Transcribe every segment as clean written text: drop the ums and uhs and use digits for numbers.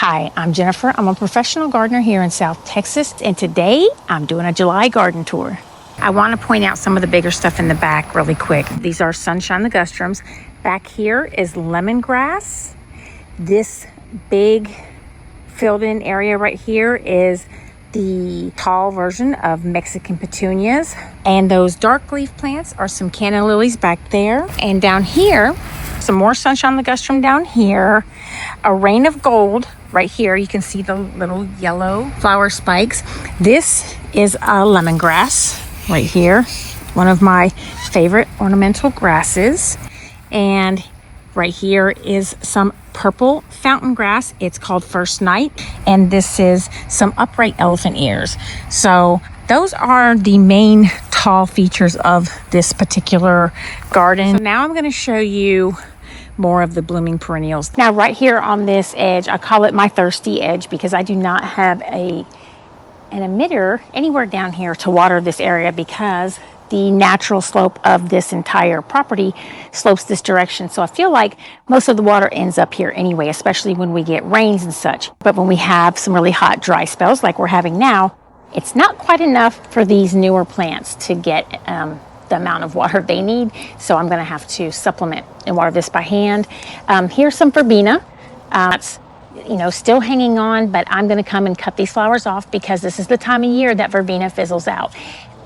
Hi, I'm Jennifer. I'm a professional gardener here in South Texas, and today I'm doing a July garden tour. I want to point out some of the bigger stuff in the back really quick. These are sunshine ligustrums. Back here is lemongrass. This big filled in area right here is the tall version of Mexican petunias. And those dark leaf plants are some canna lilies back there. And down here, some more sunshine ligustrum down here. A rain of gold right here. You can see the little yellow flower spikes. This is a lemongrass right here. One of my favorite ornamental grasses. And right here is some purple fountain grass. It's called First Night. And this is some upright elephant ears. So those are the main tall features of this particular garden. So now I'm going to show you more of the blooming perennials. Now right here on this edge, I call it my thirsty edge because I do not have an emitter anywhere down here to water this area because the natural slope of this entire property slopes this direction. So I feel like most of the water ends up here anyway, especially when we get rains and such. But when we have some really hot, dry spells like we're having now, it's not quite enough for these newer plants to get the amount of water they need. So I'm gonna have to supplement and water this by hand. Here's some verbena. It's still hanging on, but I'm gonna come and cut these flowers off because this is the time of year that verbena fizzles out.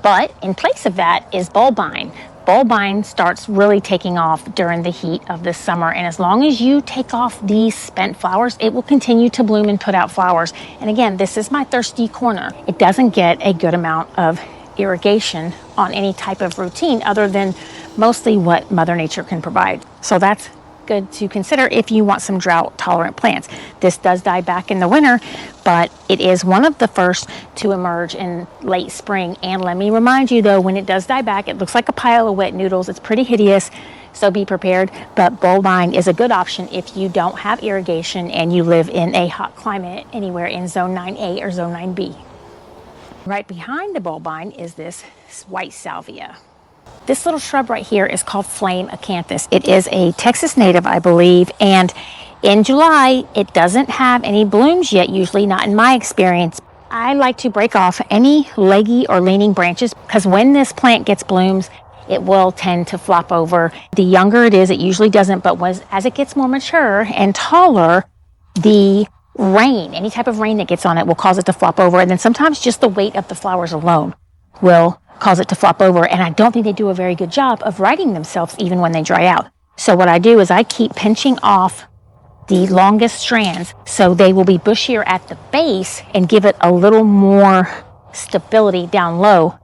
But in place of that is bulbine. Bulbine starts really taking off during the heat of the summer. And as long as you take off these spent flowers, it will continue to bloom and put out flowers. And again, this is my thirsty corner. It doesn't get a good amount of irrigation on any type of routine other than mostly what Mother Nature can provide. So that's good to consider if you want some drought tolerant plants. This does die back in the winter, but it is one of the first to emerge in late spring. And let me remind you though, when it does die back, it looks like a pile of wet noodles. It's pretty hideous, so be prepared. But bulbine is a good option if you don't have irrigation and you live in a hot climate anywhere in zone 9A or zone 9B. Right behind the bulbine is this white salvia. This little shrub right here is called flame acanthus. It is a Texas native, I believe, and in July, it doesn't have any blooms yet, usually not in my experience. I like to break off any leggy or leaning branches because when this plant gets blooms, it will tend to flop over. The younger it is, it usually doesn't, but as it gets more mature and taller, the rain, any type of rain that gets on it will cause it to flop over. And then sometimes just the weight of the flowers alone will cause it to flop over. And I don't think they do a very good job of righting themselves even when they dry out. So what I do is I keep pinching off the longest strands so they will be bushier at the base and give it a little more stability down low.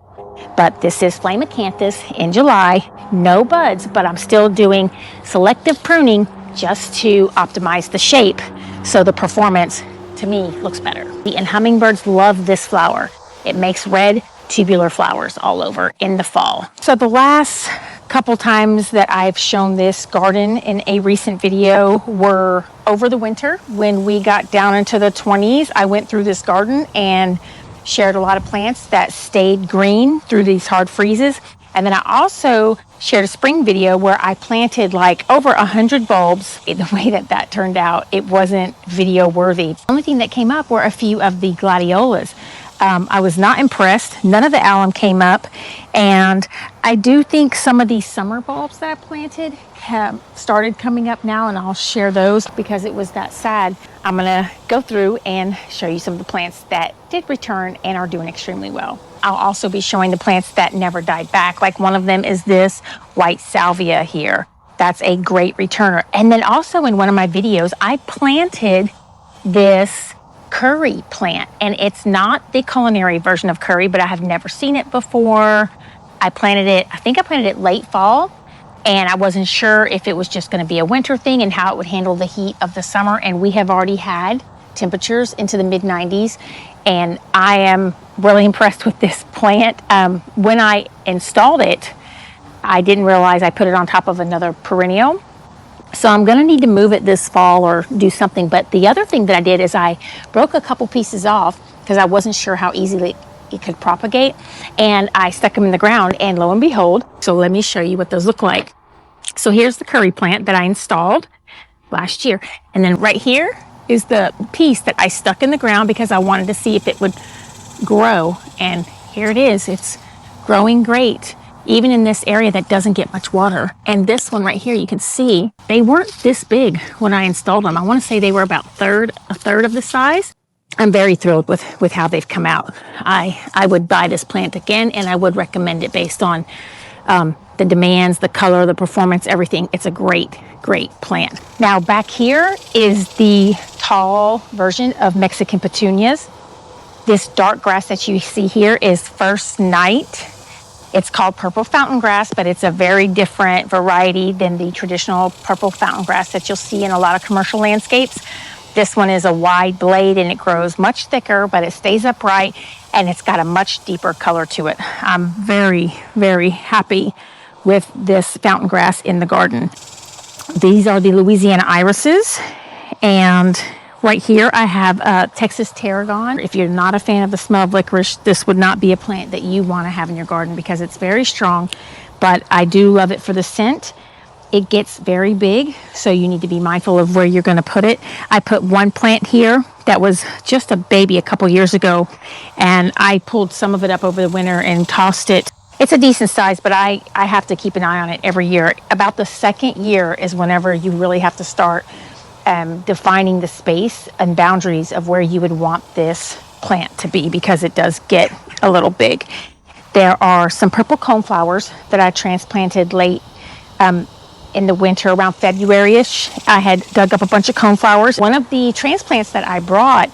But this is flame acanthus in July, no buds, but I'm still doing selective pruning just to optimize the shape so the performance to me looks better. And hummingbirds love this flower. It makes red tubular flowers all over in the fall. So the last couple times that I've shown this garden in a recent video were over the winter. When we got down into the 20s, I went through this garden and shared a lot of plants that stayed green through these hard freezes. And then I also shared a spring video where I planted like over 100 bulbs. The way that turned out, it wasn't video worthy. The only thing that came up were a few of the gladiolas. I was not impressed. None of the alum came up. And I do think some of these summer bulbs that I planted have started coming up now, and I'll share those because it was that sad. I'm gonna go through and show you some of the plants that did return and are doing extremely well. I'll also be showing the plants that never died back. Like one of them is this white salvia here. That's a great returner. And then also in one of my videos, I planted this curry plant, and it's not the culinary version of curry, but I have never seen it before. I think I planted it late fall, and I wasn't sure if it was just going to be a winter thing and how it would handle the heat of the summer. And we have already had temperatures into the mid 90s, and I am really impressed with this plant. When I installed it, I didn't realize I put it on top of another perennial. So I'm going to need to move it this fall or do something. But the other thing that I did is I broke a couple pieces off because I wasn't sure how easily it could propagate. And I stuck them in the ground, and lo and behold. So let me show you what those look like. So here's the curry plant that I installed last year. And then right here is the piece that I stuck in the ground because I wanted to see if it would grow. And here it is. It's growing great, even in this area that doesn't get much water. And this one right here, you can see they weren't this big when I installed them. I want to say they were about a third of the size. I'm very thrilled with how they've come out. I would buy this plant again, and I would recommend it based on the demands, the color, the performance, everything. It's a great plant. Now back here is the tall version of Mexican petunias. This dark grass that you see here is First Night. It's called purple fountain grass, but it's a very different variety than the traditional purple fountain grass that you'll see in a lot of commercial landscapes. This one is a wide blade and it grows much thicker, but it stays upright and it's got a much deeper color to it. I'm very, very happy with this fountain grass in the garden. These are the Louisiana Irises, and right here I have Texas Tarragon. If you're not a fan of the smell of licorice, this would not be a plant that you want to have in your garden because it's very strong, but I do love it for the scent. It gets very big, so you need to be mindful of where you're going to put it. I put one plant here that was just a baby a couple years ago, and I pulled some of it up over the winter and tossed it. It's a decent size, but I have to keep an eye on it every year. About the second year is whenever you really have to start defining the space and boundaries of where you would want this plant to be, because it does get a little big. There are some purple coneflowers that I transplanted late in the winter, around February-ish. I had dug up a bunch of coneflowers. One of the transplants that I brought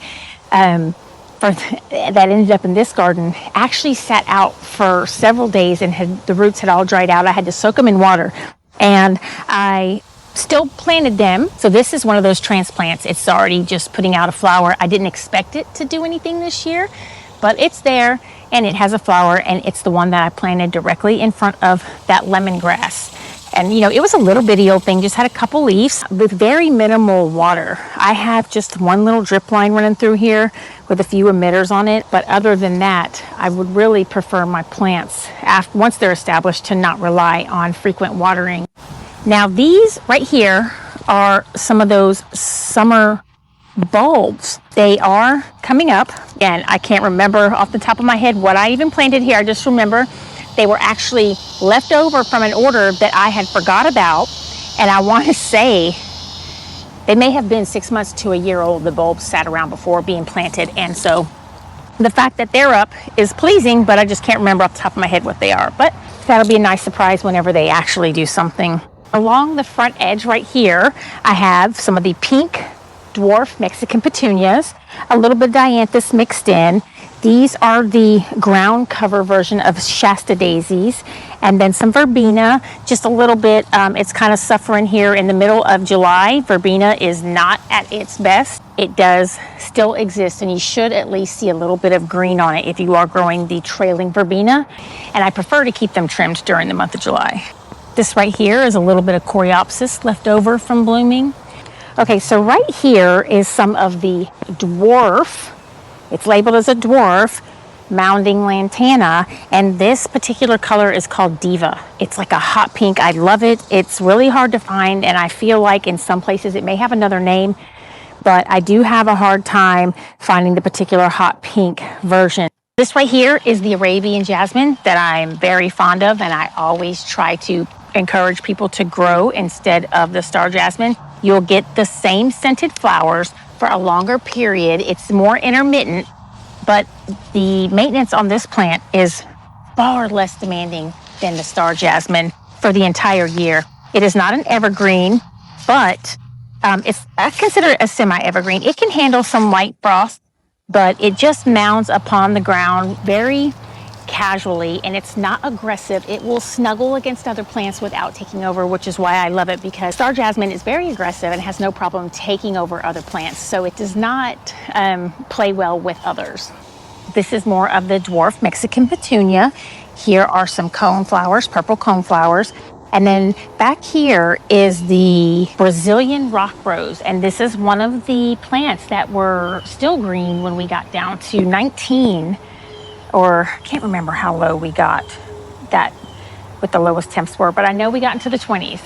that ended up in this garden actually sat out for several days and the roots had all dried out. I had to soak them in water, and I still planted them. So this is one of those transplants. It's already just putting out a flower. I didn't expect it to do anything this year, but it's there and it has a flower, and it's the one that I planted directly in front of that lemongrass. And you know, it was a little bitty old thing, just had a couple leaves with very minimal water. I have just one little drip line running through here with a few emitters on it. But other than that, I would really prefer my plants, once they're established, to not rely on frequent watering. Now these right here are some of those summer bulbs. They are coming up, and I can't remember off the top of my head what I even planted here. I just remember they were actually left over from an order that I had forgot about, and I want to say they may have been 6 months to a year old. The bulbs sat around before being planted, and so the fact that they're up is pleasing, but I just can't remember off the top of my head what they are. But that'll be a nice surprise whenever they actually do something. Along the front edge right here, I have some of the pink dwarf Mexican petunias, a little bit of Dianthus mixed in. These are the ground cover version of Shasta daisies, and then some Verbena, just a little bit. It's kind of suffering here in the middle of July. Verbena is not at its best. It does still exist, and you should at least see a little bit of green on it if you are growing the trailing Verbena, and I prefer to keep them trimmed during the month of July. This right here is a little bit of Coreopsis left over from blooming. Okay, so right here is some of the dwarf. It's labeled as a dwarf, mounding Lantana, and this particular color is called Diva. It's like a hot pink. I love it. It's really hard to find, and I feel like in some places it may have another name, but I do have a hard time finding the particular hot pink version. This right here is the Arabian Jasmine that I'm very fond of, and I always try to encourage people to grow instead of the star jasmine. You'll get the same scented flowers for a longer period. It's more intermittent, but the maintenance on this plant is far less demanding than the star jasmine for the entire year. It is not an evergreen, but I consider it a semi-evergreen. It can handle some light frost, but it just mounds upon the ground very casually, and it's not aggressive. It will snuggle against other plants without taking over, which is why I love it, because star jasmine is very aggressive and has no problem taking over other plants, so it does not play well with others. This is more of the dwarf Mexican petunia. Here are some coneflowers, purple coneflowers, and then back here is the Brazilian rock rose, and this is one of the plants that were still green when we got down to 19, or I can't remember how low we got that, what the lowest temps were, but I know we got into the 20s,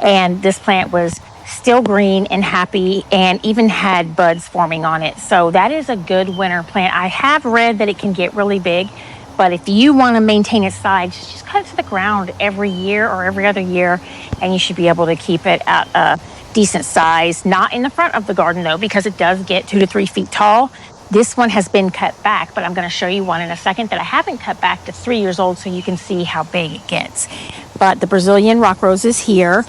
and this plant was still green and happy, and even had buds forming on it. So that is a good winter plant. I have read that it can get really big, but if you want to maintain its size, just cut it to the ground every year or every other year, and you should be able to keep it at a decent size. Not in the front of the garden though, because it does get 2 to 3 feet tall. This one has been cut back, but I'm going to show you one in a second that I haven't cut back to 3 years old, so you can see how big it gets. But the Brazilian rock rose is here,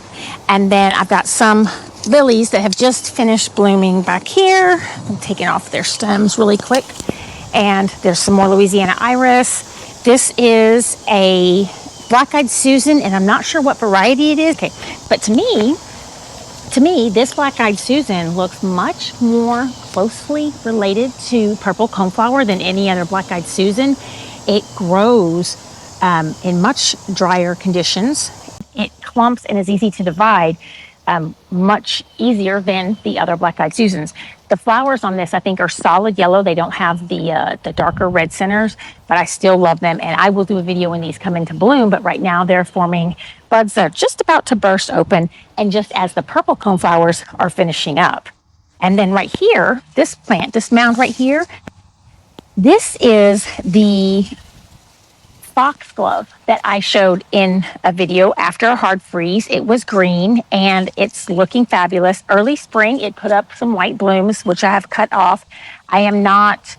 and then I've got some lilies that have just finished blooming back here. I'm taking off their stems really quick, and there's some more Louisiana Iris. This is a black-eyed Susan, and I'm not sure what variety it is. Okay, but to me, this black-eyed Susan looks much more closely related to purple coneflower than any other black-eyed Susan. It grows in much drier conditions. It clumps and is easy to divide, much easier than the other black-eyed Susans. The flowers on this, I think, are solid yellow. They don't have the darker red centers, but I still love them, and I will do a video when these come into bloom. But right now they're forming buds that are just about to burst open, and just as the purple coneflowers are finishing up. And then right here, this plant, this mound right here, this is the foxglove that I showed in a video after a hard freeze. It was green and it's looking fabulous. Early spring, it put up some white blooms, which I have cut off. I am not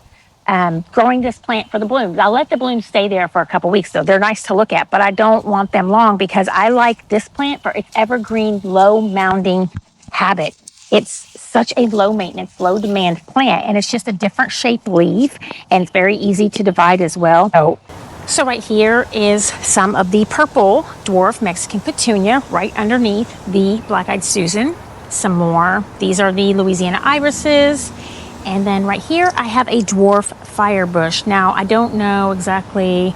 growing this plant for the blooms. I'll let the blooms stay there for a couple weeks though. They're nice to look at, but I don't want them long because I like this plant for its evergreen, low mounding habit. It's such a low maintenance, low demand plant, and it's just a different shaped leaf, and it's very easy to divide as well. So right here is some of the purple dwarf Mexican petunia right underneath the black-eyed Susan. Some more. These are the Louisiana irises. And then right here, I have a dwarf firebush. Now, I don't know exactly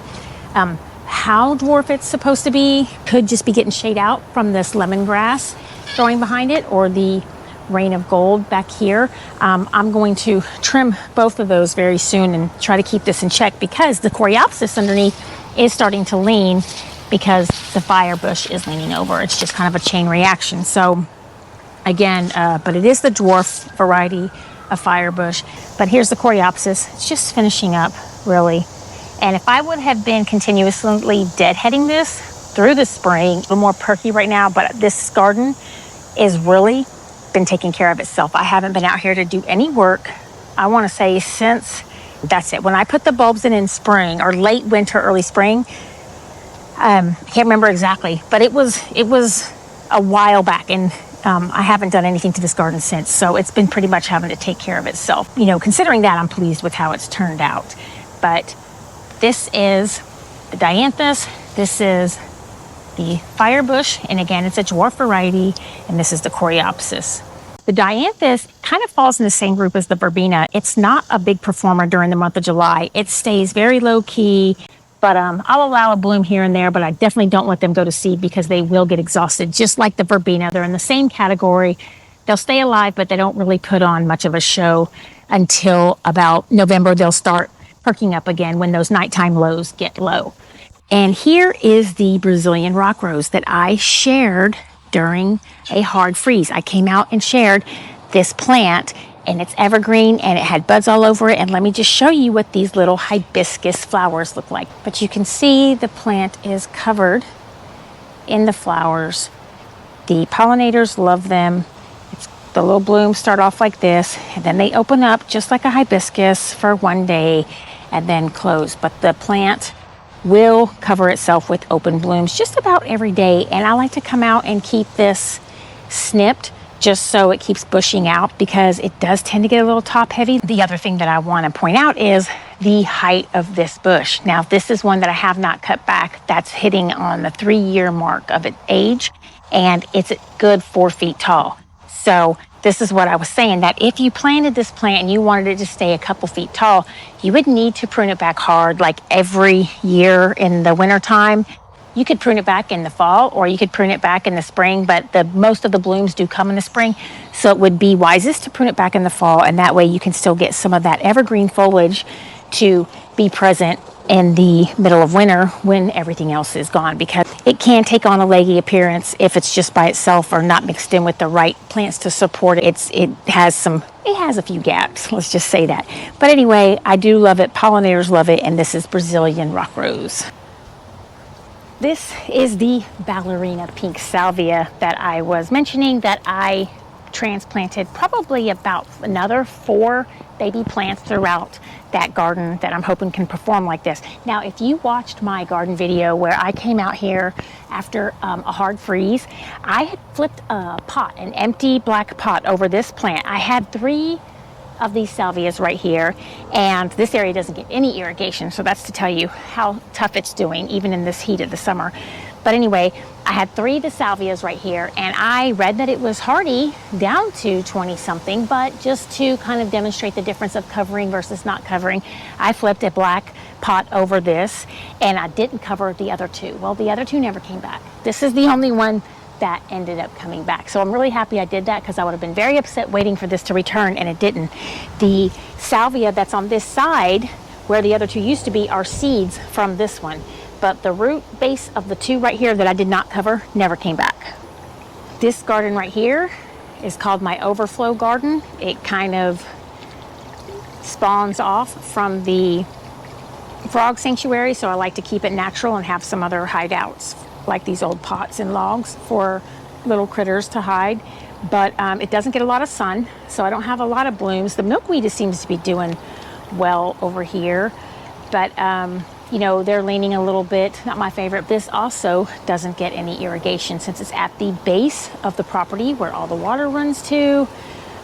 how dwarf it's supposed to be. Could just be getting shade out from this lemongrass growing behind it, or the rain of gold back here. I'm going to trim both of those very soon and try to keep this in check, because the coreopsis underneath is starting to lean because the firebush is leaning over. It's just kind of a chain reaction. So again, but it is the dwarf variety of firebush. But here's the coreopsis. It's just finishing up, really. And if I would have been continuously deadheading this through the spring, a little more perky right now, but this garden is really been taking care of itself. I haven't been out here to do any work, I want to say, since that's it. When I put the bulbs in spring, or late winter, early spring, I can't remember exactly, but it was a while back, and I haven't done anything to this garden since. So it's been pretty much having to take care of itself. You know, considering that, I'm pleased with how it's turned out. But this is the Dianthus. This is the firebush, and again, it's a dwarf variety, and this is the coreopsis. The Dianthus kind of falls in the same group as the Verbena. It's not a big performer during the month of July. It stays very low key, but I'll allow a bloom here and there, but I definitely don't let them go to seed because they will get exhausted, just like the Verbena. They're in the same category. They'll stay alive, but they don't really put on much of a show until about November. They'll start perking up again when those nighttime lows get low. And here is the Brazilian rock rose that I shared during a hard freeze. I came out and shared this plant, and it's evergreen, and it had buds all over it. And let me just show you what these little hibiscus flowers look like. But you can see the plant is covered in the flowers. The pollinators love them. The little blooms start off like this, and then they open up just like a hibiscus for one day and then close. But the plant will cover itself with open blooms just about every day. And I like to come out and keep this snipped just so it keeps bushing out, because it does tend to get a little top heavy. The other thing that I want to point out is the height of this bush. Now, this is one that I have not cut back. That's hitting on the 3-year mark of its age, and it's a good 4 feet tall. So this is what I was saying, that if you planted this plant and you wanted it to stay a couple feet tall, you would need to prune it back hard, like every year in the winter time. You could prune it back in the fall, or you could prune it back in the spring, but most of the blooms do come in the spring. So it would be wisest to prune it back in the fall, and that way you can still get some of that evergreen foliage to be present in the middle of winter when everything else is gone, because it can take on a leggy appearance if it's just by itself or not mixed in with the right plants to support it. It has a few gaps, let's just say that. But anyway, I do love it. Pollinators love it, and this is Brazilian rock rose. This is the Ballerina Pink Salvia that I was mentioning that I transplanted probably about another 4 baby plants throughout that garden that I'm hoping can perform like this. Now, if you watched my garden video where I came out here after a hard freeze, I had flipped a pot, an empty black pot, over this plant. I had 3 of these salvias right here, and this area doesn't get any irrigation, so that's to tell you how tough it's doing even in this heat of the summer. But anyway, I had 3 of the salvias right here, and I read that it was hardy down to 20 something, but just to kind of demonstrate the difference of covering versus not covering, I flipped a black pot over this, and I didn't cover the other 2. Well, the other 2 never came back. This is the only one that ended up coming back. So I'm really happy I did that, because I would have been very upset waiting for this to return, and it didn't. The salvia that's on this side, where the other 2 used to be, are seeds from this one. But the root base of the 2 right here that I did not cover never came back. This garden right here is called my Overflow garden. It kind of spawns off from the frog sanctuary, so I like to keep it natural and have some other hideouts, like these old pots and logs for little critters to hide. But it doesn't get a lot of sun, so I don't have a lot of blooms. The milkweed seems to be doing well over here, but you know, they're leaning a little bit, not my favorite. This also doesn't get any irrigation since it's at the base of the property where all the water runs to.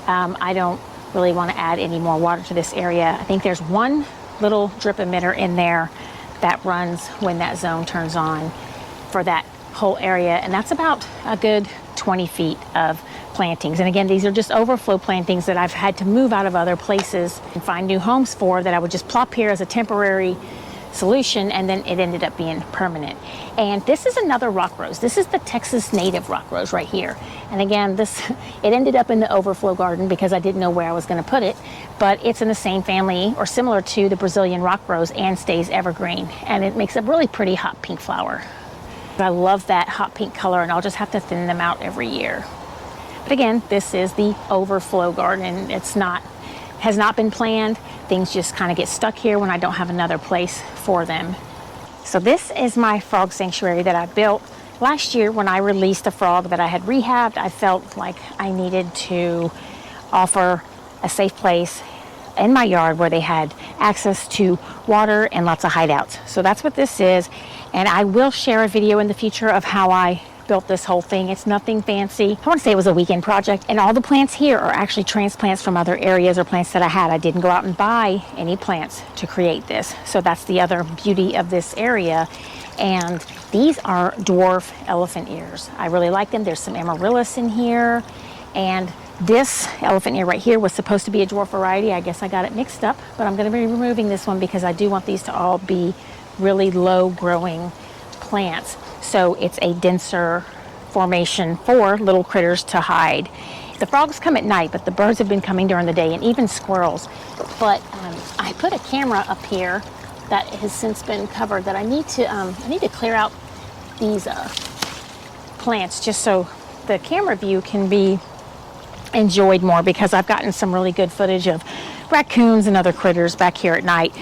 I don't really want to add any more water to this area. I think there's one little drip emitter in there that runs when that zone turns on for that whole area, and that's about a good 20 feet of plantings. And again, these are just overflow plantings that I've had to move out of other places and find new homes for, that I would just plop here as a temporary solution, and then it ended up being permanent. And this is another rock rose. This is the Texas native rock rose right here. And again, it ended up in the overflow garden because I didn't know where I was going to put it, but it's in the same family or similar to the Brazilian rock rose and stays evergreen, and it makes a really pretty hot pink flower. I love that hot pink color, and I'll just have to thin them out every year. But again, this is the overflow garden. Has not been planned. Things just kind of get stuck here when I don't have another place for them. So this is my frog sanctuary that I built last year. When I released a frog that I had rehabbed, I felt like I needed to offer a safe place in my yard where they had access to water and lots of hideouts. So that's what this is, and I will share a video in the future of how I built this whole thing. It's nothing fancy. I want to say it was a weekend project, and all the plants here are actually transplants from other areas or plants that I had. I didn't go out and buy any plants to create this. So that's the other beauty of this area. And these are dwarf elephant ears. I really like them. There's some amaryllis in here, and this elephant ear right here was supposed to be a dwarf variety. I guess I got it mixed up, but I'm going to be removing this one because I do want these to all be really low growing plants. So it's a denser formation for little critters to hide. The frogs come at night, but the birds have been coming during the day, and even squirrels. But I put a camera up here that has since been covered that I need to clear out these plants just so the camera view can be enjoyed more, because I've gotten some really good footage of raccoons and other critters back here at night.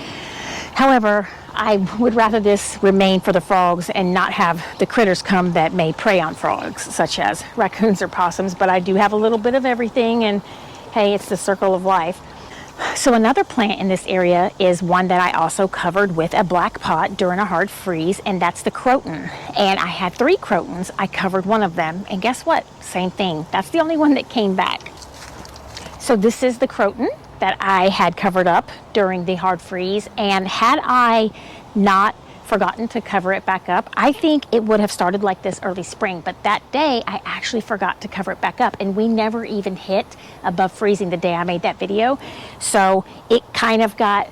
However, I would rather this remain for the frogs and not have the critters come that may prey on frogs, such as raccoons or possums, but I do have a little bit of everything, and hey, it's the circle of life. So another plant in this area is one that I also covered with a black pot during a hard freeze, and that's the Croton. And I had 3 Crotons. I covered one of them, and guess what? Same thing. That's the only one that came back. So this is the Croton that I had covered up during the hard freeze, and had I not forgotten to cover it back up, I think it would have started like this early spring. But that day I actually forgot to cover it back up, and we never even hit above freezing the day I made that video. So it kind of got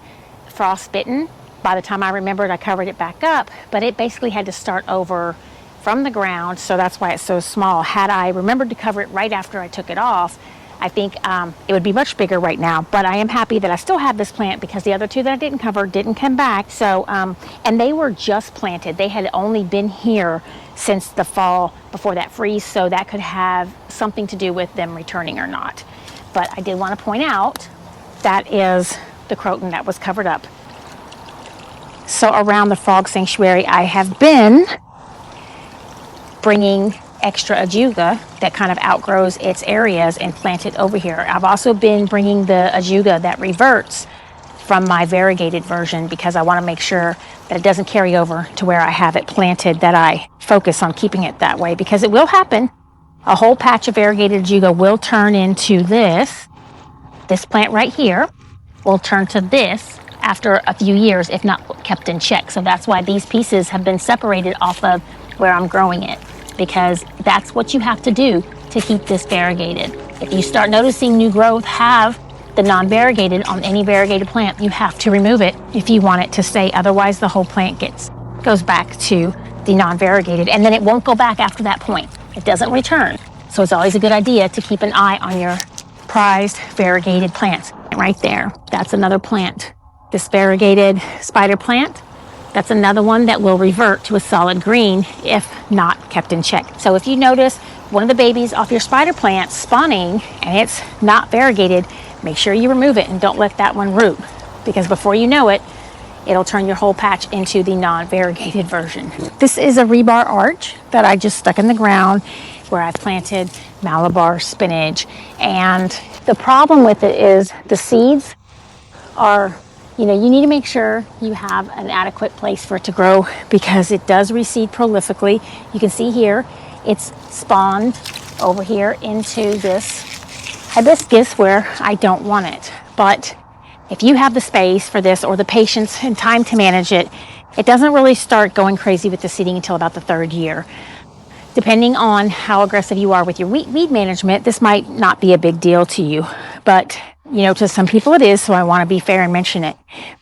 frostbitten. By the time I remembered, I covered it back up, but it basically had to start over from the ground, so that's why it's so small. Had I remembered to cover it right after I took it off, I think it would be much bigger right now, but I am happy that I still have this plant because the other two that I didn't cover didn't come back. So, and they were just planted. They had only been here since the fall before that freeze, so that could have something to do with them returning or not. But I did want to point out that is the Croton that was covered up. So around the frog sanctuary, I have been bringing extra Ajuga that kind of outgrows its areas and plant it over here. I've also been bringing the Ajuga that reverts from my variegated version because I want to make sure that it doesn't carry over to where I have it planted, that I focus on keeping it that way because it will happen. A whole patch of variegated Ajuga will turn into this. This plant right here will turn to this after a few years if not kept in check. So that's why these pieces have been separated off of where I'm growing it, because that's what you have to do to keep this variegated. If you start noticing new growth have the non-variegated on any variegated plant, you have to remove it if you want it to stay. Otherwise, the whole plant goes back to the non-variegated, and then it won't go back after that point. It doesn't return. So it's always a good idea to keep an eye on your prized variegated plants. Right there, that's another plant. This variegated spider plant, that's another one that will revert to a solid green if not kept in check. So if you notice one of the babies off your spider plant spawning and it's not variegated, make sure you remove it and don't let that one root, because before you know it, it'll turn your whole patch into the non-variegated version. This is a rebar arch that I just stuck in the ground where I planted Malabar spinach. And the problem with it is the seeds are, you need to make sure you have an adequate place for it to grow because it does reseed prolifically. You can see here, it's spawned over here into this hibiscus where I don't want it. But if you have the space for this or the patience and time to manage it, it doesn't really start going crazy with the seeding until about the third year. Depending on how aggressive you are with your weed management, this might not be a big deal to you. But to some people it is, so I want to be fair and mention it.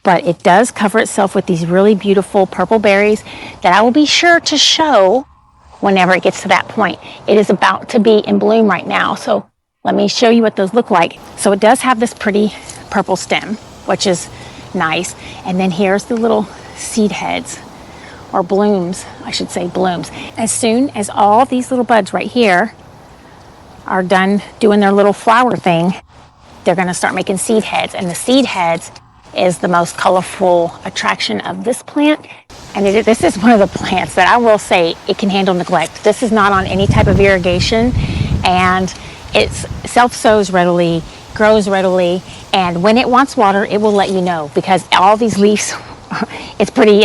But it does cover itself with these really beautiful purple berries that I will be sure to show whenever it gets to that point. It is about to be in bloom right now, so let me show you what those look like. So it does have this pretty purple stem, which is nice. And then here's the little seed heads, or blooms, I should say blooms. As soon as all these little buds right here are done doing their little flower thing, they're going to start making seed heads. And the seed heads is the most colorful attraction of this plant. And this is one of the plants that I will say it can handle neglect. This is not on any type of irrigation, and it self-sows readily, grows readily, and when it wants water, it will let you know, because all these leaves, it's pretty,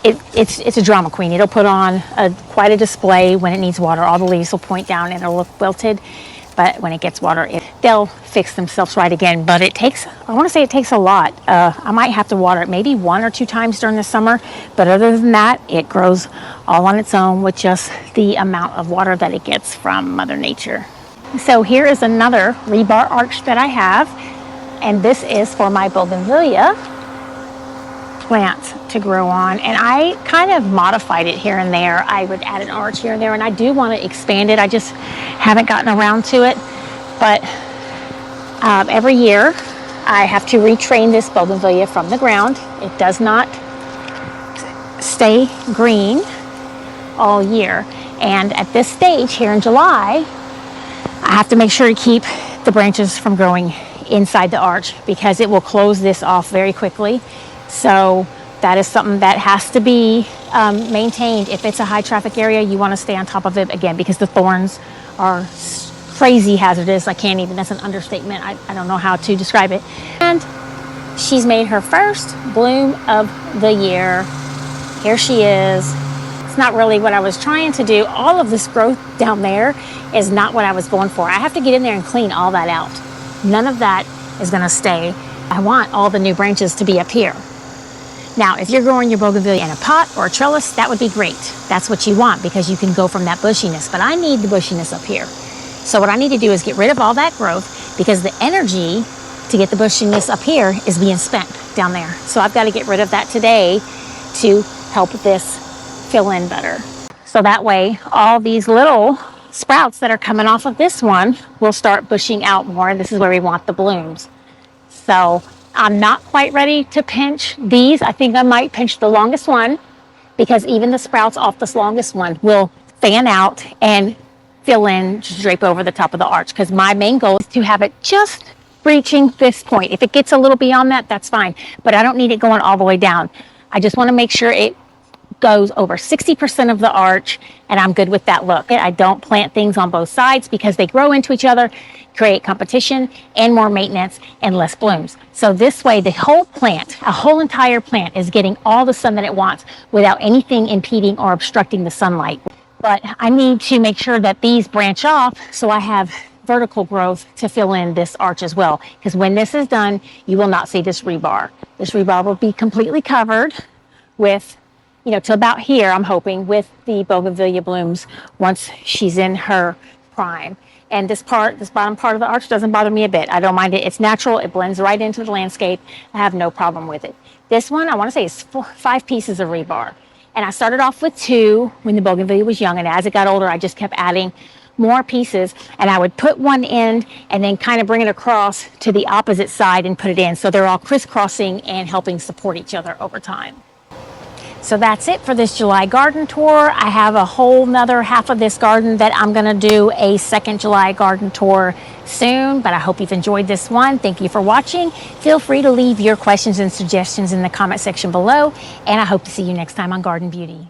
it's a drama queen. It'll put on quite a display when it needs water. All the leaves will point down and it'll look wilted. But when it gets water, they'll fix themselves right again. But I want to say it takes a lot. I might have to water it maybe 1 or 2 times during the summer. But other than that, it grows all on its own with just the amount of water that it gets from Mother Nature. So here is another rebar arch that I have. And this is for my Bougainvillea plant to grow on. And I kind of modified it here and there. I would add an arch here and there, and I do want to expand it. I just haven't gotten around to it. But every year I have to retrain this Bougainvillea from the ground. It does not stay green all year. And at this stage here in July, I have to make sure to keep the branches from growing inside the arch, because it will close this off very quickly. So that is something that has to be maintained. If it's a high traffic area, you want to stay on top of it, again, because the thorns are crazy hazardous. That's an understatement. I don't know how to describe it. And she's made her first bloom of the year. Here she is. It's not really what I was trying to do. All of this growth down there is not what I was going for. I have to get in there and clean all that out. None of that is going to stay. I want all the new branches to be up here. Now, if you're growing your Bougainvillea in a pot or a trellis, that would be great. That's what you want, because you can go from that bushiness. But I need the bushiness up here. So what I need to do is get rid of all that growth, because the energy to get the bushiness up here is being spent down there. So I've got to get rid of that today to help this fill in better. So that way, all these little sprouts that are coming off of this one will start bushing out more, and this is where we want the blooms. So I'm not quite ready to pinch these. I think I might pinch the longest one, because even the sprouts off this longest one will fan out and fill in, just drape over the top of the arch, because my main goal is to have it just reaching this point. If it gets a little beyond that, that's fine, but I don't need it going all the way down. I just want to make sure it goes over 60% of the arch, and I'm good with that look. I don't plant things on both sides because they grow into each other, create competition and more maintenance and less blooms. So this way, the whole plant, a whole entire plant, is getting all the sun that it wants without anything impeding or obstructing the sunlight. But I need to make sure that these branch off so I have vertical growth to fill in this arch as well. Because when this is done, you will not see this rebar. This rebar will be completely covered with, to about here, I'm hoping, with the Bougainvillea blooms once she's in her prime. And this bottom part of the arch doesn't bother me a bit. I don't mind it. It's natural. It blends right into the landscape. I have no problem with it. This one, I want to say, is 5 pieces of rebar. And I started off with 2 when the Bougainvillea was young. And as it got older, I just kept adding more pieces. And I would put one end and then kind of bring it across to the opposite side and put it in. So they're all crisscrossing and helping support each other over time. So that's it for this July garden tour. I have a whole nother half of this garden that I'm going to do a second July garden tour soon, but I hope you've enjoyed this one. Thank you for watching. Feel free to leave your questions and suggestions in the comment section below, and I hope to see you next time on Garden Beauty.